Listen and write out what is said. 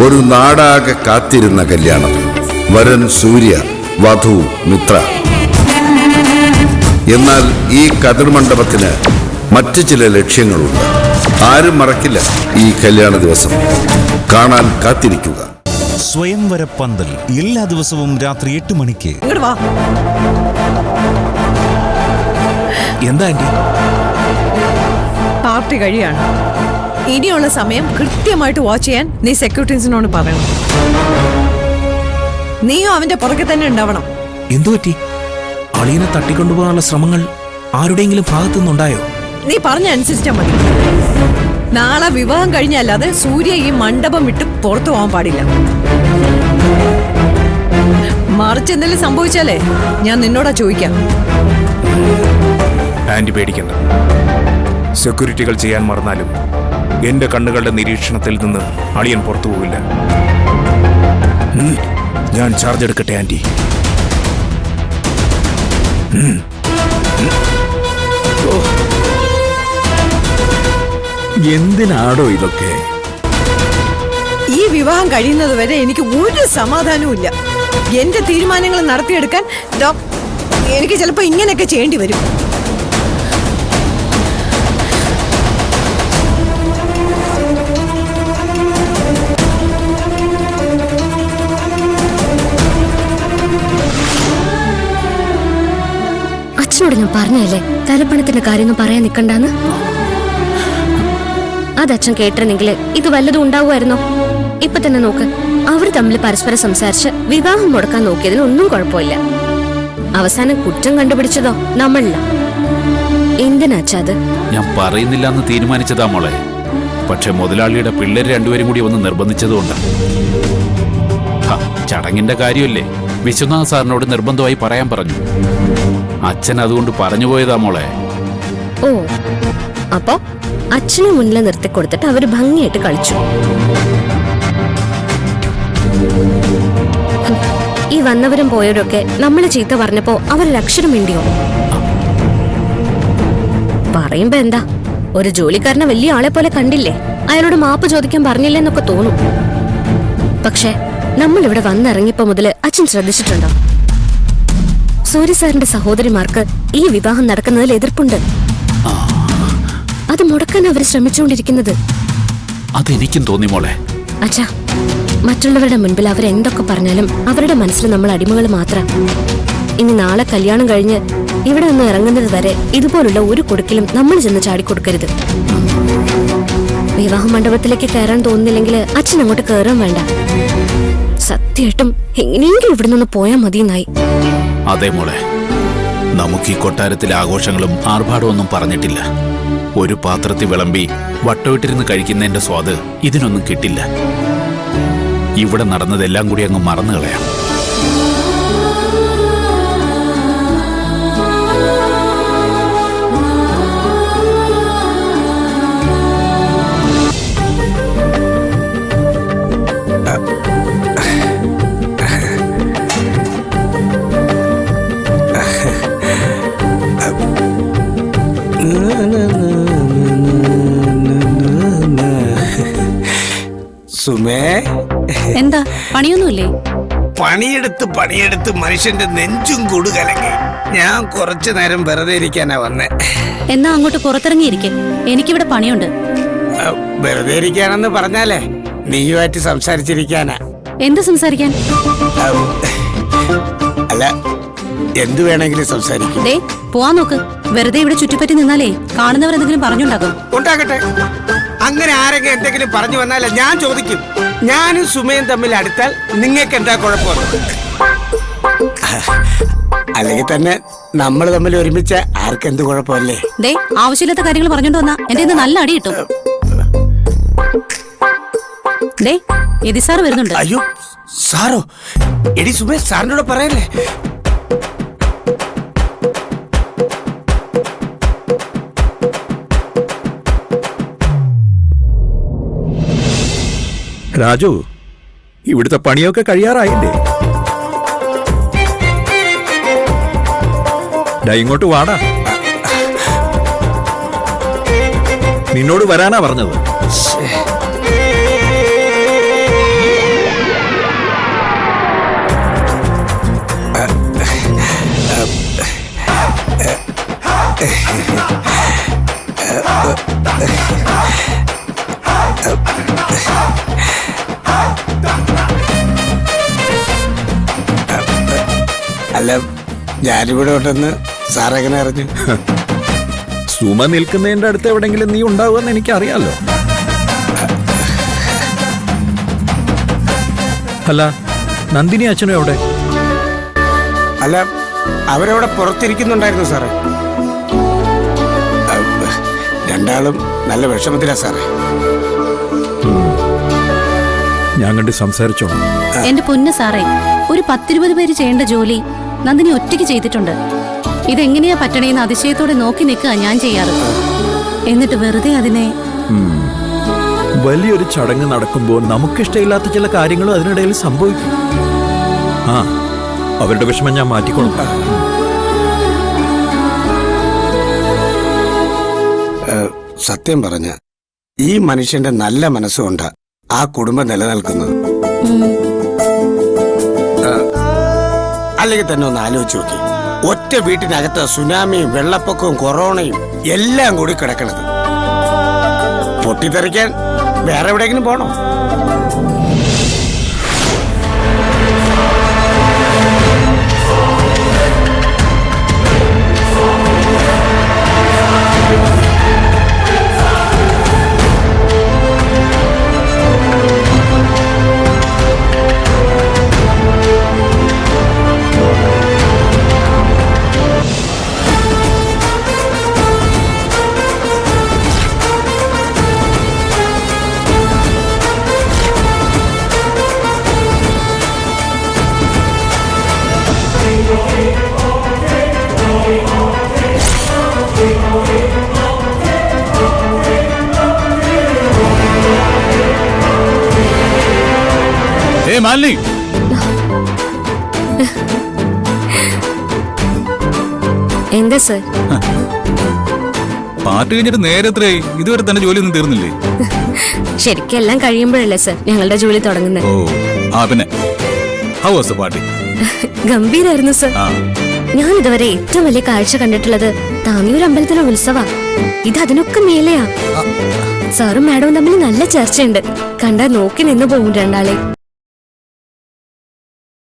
ഒരു നാടാകെ കാത്തിരുന്ന കല്യാണം. വരൻ സൂര്യ, വധു മിത്ര. എന്നാൽ ഈ കതിർമണ്ഡപത്തിന് മറ്റു ചില ലക്ഷ്യങ്ങളുണ്ട്. ആരും മറക്കില്ല ഈ കല്യാണ ദിവസം. കാണാൻ കാത്തിരിക്കുക. സ്വയംവര പന്തൽ എല്ലാ ദിവസവും രാത്രി 8 മണിക്ക്. എന്താ ആന്റി? പാർട്ടി കഴിയാണ്. ഇനിയുള്ള സമയം കൃത്യമായിട്ട് വാച്ച് ചെയ്യാൻ നീ സെക്യൂരിറ്റീസിനോട് പറയണം. നീയും അവന്റെ പുറകെ തന്നെ ഉണ്ടാവണം. എന്തു പറ്റി? അളിയനെ തട്ടിക്കൊണ്ടുപോകാനുള്ള ശ്രമങ്ങൾ ആരുടെയെങ്കിലും ഭാഗത്തുനിന്നുണ്ടായോ? നീ പറഞ്ഞ അനുസരിച്ചാ മതി. നാളെ വിവാഹം കഴിഞ്ഞല്ലാതെ സൂര്യ ഈ മണ്ഡപം വിട്ട് പുറത്തു പോകാൻ പാടില്ല. മറിച്ച് എന്തെങ്കിലും സംഭവിച്ചാലേ ഞാൻ നിന്നോടാ ചോദിക്കാം. ആന്റി പേടിക്കണ്ട. സെക്യൂരിറ്റികൾ ചെയ്യാൻ മറന്നാലും എന്റെ കണ്ണുകളുടെ നിരീക്ഷണത്തിൽ നിന്ന് അളിയൻ പുറത്തു പോവില്ല. ഞാൻ ചാർജ് എടുക്കട്ടെ ആന്റി. എന്തിനാടോ ഇതൊക്കെ? ഈ വിവാഹം കഴിയുന്നത് വരെ എനിക്ക് ഒരു സമാധാനവും ഇല്ല. എന്റെ തീരുമാനങ്ങൾ നടത്തിയെടുക്കാൻ എനിക്ക് ചിലപ്പോ ഇങ്ങനെയൊക്കെ ചെയ്യേണ്ടി വരും. അച്ഛനോട് ഞാൻ പറഞ്ഞല്ലേ തലപ്പണത്തിന്റെ കാര്യമൊന്നും പറയാൻ നിൽക്കണ്ടെന്ന്. അതച്ഛൻ കേട്ടിരുന്നെങ്കിൽ ഇത് വല്ലതും ഉണ്ടാവുമായിരുന്നോ? ഇപ്പൊ തന്നെ നോക്ക്, അവർ തമ്മിൽ പരസ്പരം സംസാരിച്ച് വിവാഹം മുടക്കാൻ നോക്കിയതിന് ഒന്നും കുഴപ്പമില്ല. അവസാനം കുറ്റം കണ്ടുപിടിച്ചതോ നമ്മളില്ല. എന്തിനാച്ചാ അത്? ഞാൻ പറയുന്നില്ല എന്ന് തീരുമാനിച്ചതാ മോളെ. പക്ഷെ മുതലാളിയുടെ പിള്ളേര് രണ്ടുപേരും കൂടി വന്ന് നിർബന്ധിച്ചതുകൊണ്ട്. ചടങ്ങിന്റെ കാര്യമല്ലേ, വിശ്വനാഥ് സാറിനോട് നിർബന്ധമായി പറയാൻ പറഞ്ഞു. അച്ഛൻ അതുകൊണ്ട് പറഞ്ഞു പോയതാ മോളെ. ഓ, അപ്പോ അച്ഛനെ മുന്നിൽ നിർത്തി കൊടുത്തിട്ട് അവര് ഭംഗിയായിട്ട് കളിച്ചു. ഈ വന്നവരും പോയവരൊക്കെ നമ്മളെ ചീത്ത പറഞ്ഞപ്പോ അവരൊരക്ഷരം മിണ്ടിയോ? പറയുമ്പോ എന്താ, ഒരു ജോലിക്കാരനെ വലിയ ആളെ പോലെ കണ്ടില്ലേ, അയാളോട് മാപ്പ് ചോദിക്കാൻ പറഞ്ഞില്ലെന്നൊക്കെ തോന്നും. പക്ഷെ നമ്മൾ ഇവിടെ വന്നിറങ്ങിയപ്പോ മുതല് അച്ഛൻ ശ്രദ്ധിച്ചിട്ടുണ്ടോ? സൂര്യ സാറിന്റെ സഹോദരിമാർക്ക് ഈ വിവാഹം നടക്കുന്നതിൽ എതിർപ്പുണ്ട്. അത് മുടക്കാൻ അവർ ശ്രമിച്ചുകൊണ്ടിരിക്കുന്നത്. അതെനിക്കും തോന്നി മോളെ. അച്ഛാ, മറ്റുള്ളവരുടെ മുൻപിൽ അവരെന്തൊക്കെ പറഞ്ഞാലും അവരുടെ മനസ്സിൽ നമ്മൾ അടിമകൾ മാത്രം. ഇനി നാളെ കല്യാണം കഴിഞ്ഞ് ഇവിടെ നിന്ന് ഇറങ്ങുന്നത് വരെ ഇതുപോലുള്ള ഒരു കൊടുക്കിലും നമ്മൾ ചെന്ന് ചാടിക്കൊടുക്കരുത്. വിവാഹ മണ്ഡപത്തിലേക്ക് കയറാൻ തോന്നുന്നില്ലെങ്കിൽ അച്ഛൻ അങ്ങോട്ട് കയറാൻ വേണ്ട. സത്യമായിട്ടും എങ്ങനെയെങ്കിലും ഇവിടെ നിന്ന് പോയാൽ മതിയെന്നായി. അതെ മോളെ, നമുക്ക് ഈ കൊട്ടാരത്തിലെ ആഘോഷങ്ങളും ആർഭാടമൊന്നും പറഞ്ഞിട്ടില്ല. ഒരു പാത്രത്തിൽ വിളമ്പി വട്ടമിട്ടിരുന്ന് കഴിക്കുന്നതിന്റെ സ്വാദ് ഇതിനൊന്നും കിട്ടില്ല. ഇവിടെ നടന്നതെല്ലാം കൂടി അങ്ങ് മറന്നു കളയാം. സുമേ, എന്താ പണിയൊന്നുമില്ലേ? പണിയെടുത്ത് മനുഷ്യന്റെ നെഞ്ചും കൂടുകലങ്ങി. ഞാൻ കുറച്ചു നേരം വെറുതെ ഇരിക്കാനാ വന്നേ. എന്നാ അങ്ങോട്ട് പുറത്തിറങ്ങിയിരിക്കെ, എനിക്കിവിടെ പണിയുണ്ട്. വെറുതെ ഇരിക്കാനെന്ന് പറഞ്ഞാലേ നീയുമായിട്ട് സംസാരിച്ചിരിക്കാനാ. എന്ത് സംസാരിക്കാൻ? അല്ല, എന്തു വേണമെങ്കിലും സംസാരിക്കും. ദേ പോവാൻ നോക്ക്. വെറുതെ ഇവിടെ ചുറ്റിപ്പറ്റി നിന്നാലേ കാണുന്നവർ എന്തെങ്കിലും പറഞ്ഞുണ്ടാകും. ഉണ്ടാകട്ടെ. അങ്ങനെ ആരെങ്കിലും എന്തെങ്കിലും പറഞ്ഞു വന്നാലേ ഞാൻ ചോദിക്കും. ഞാനും സുമയും തമ്മിൽ അടുത്താൽ നിങ്ങൾക്ക് എന്താ കുഴപ്പം? അല്ലെങ്കിൽ തന്നെ നമ്മൾ തമ്മിൽ ഒരുമിച്ച ആർക്കെന്ത് കുഴപ്പമല്ലേ? ദേ ആവശ്യമില്ലാത്ത കാര്യങ്ങൾ പറഞ്ഞോണ്ട് വന്നാ എന്റെ നല്ല അടി കിട്ടും. ദേ എതി സാർ വരുന്നുണ്ട്. അയ്യോ സാറോ? എടി സുമേ, സാറിനോട് പറയല്ലേ. രാജു, ഇവിടുത്തെ പണിയൊക്കെ കഴിയാറായില്ലേ? ഇങ്ങോട്ട് വാടാ. നിന്നോട് വരാനാ പറഞ്ഞത്. അല്ല ഞാനിവിടെ ഉണ്ടെന്ന് സാറെങ്ങനെ അറിഞ്ഞു? സുമ നിൽക്കുന്നതിന്റെ അടുത്ത് എവിടെങ്കിലും നീ ഉണ്ടാവുമെന്ന് എനിക്കറിയാലോ. അല്ല, നന്ദിനി അച്ഛനും എവിടെ? അല്ല അവരവിടെ പുറത്തിരിക്കുന്നുണ്ടായിരുന്നു സാറേ. രണ്ടാളും നല്ല വിഷമത്തിലാ സാറേ. ഞാൻ കണ്ട് സംസാരിച്ചോളാം. എന്റെ പൊന്ന് സാറേ, ഒരു 10-20 പേര് ചെയ്യേണ്ട ജോലി നന്ദിനി ഒറ്റയ്ക്ക് ചെയ്തിട്ടുണ്ട്. ഇതെങ്ങനെയാ പറ്റണേന്ന് അതിശയത്തോടെ നോക്കി നിൽക്കുക ഞാൻ ചെയ്യാറ്. എന്നിട്ട് വെറുതെ അതിനെ വലിയൊരു ചടങ്ങ് നടക്കുമ്പോൾ നമുക്കിഷ്ടമില്ലാത്ത ചില കാര്യങ്ങളും അതിനിടയിൽ സംഭവിക്കും. ആ, അവരുടെ വിഷമം ഞാൻ മാറ്റിക്കൊള്ളു. സത്യം പറഞ്ഞ ഈ മനുഷ്യന്റെ നല്ല മനസ്സുകൊണ്ടാ ആ കുടുംബം നിലനിൽക്കുന്നത്. അല്ലെങ്കിൽ തന്നെ ഒന്ന് ആലോചിച്ച് നോക്കി, ഒറ്റ വീട്ടിനകത്ത് സുനാമിയും വെള്ളപ്പൊക്കവും കൊറോണയും എല്ലാം കൂടി കിടക്കണത്. പൊട്ടിത്തെറിക്കാൻ വേറെ എവിടെയെങ്കിലും പോണോ? മാലിനി, എന്താ സർ? പാർട്ടി കഴിഞ്ഞിട്ട് നേരെ എത്രയായി? ഇതുവരെ തന്നെ ജോലിയൊന്നും തീർന്നില്ലേ? ശരിക്കും എല്ലാം കഴിയുമ്പോഴല്ലേ സർ ഞങ്ങളുടെ ജോലി തുടങ്ങുന്നത്. ഓ ആ, പിന്നെ ഹൗ വാസ് ദ പാർട്ടി? ഗംഭീരായിരുന്നു സർ. ഞാൻ ഇതുവരെ ഏറ്റവും വലിയ കാഴ്ച കണ്ടിട്ടുള്ളത് താമിയൂർ അമ്പലത്തിലെ ഉത്സവ. ഇത് അതിനൊക്കെ മേലെയാ. സാറും മാഡവും തമ്മിൽ നല്ല ചർച്ചയുണ്ട്. കണ്ടാ നോക്കി നിന്ന് പോകും രണ്ടാളെ.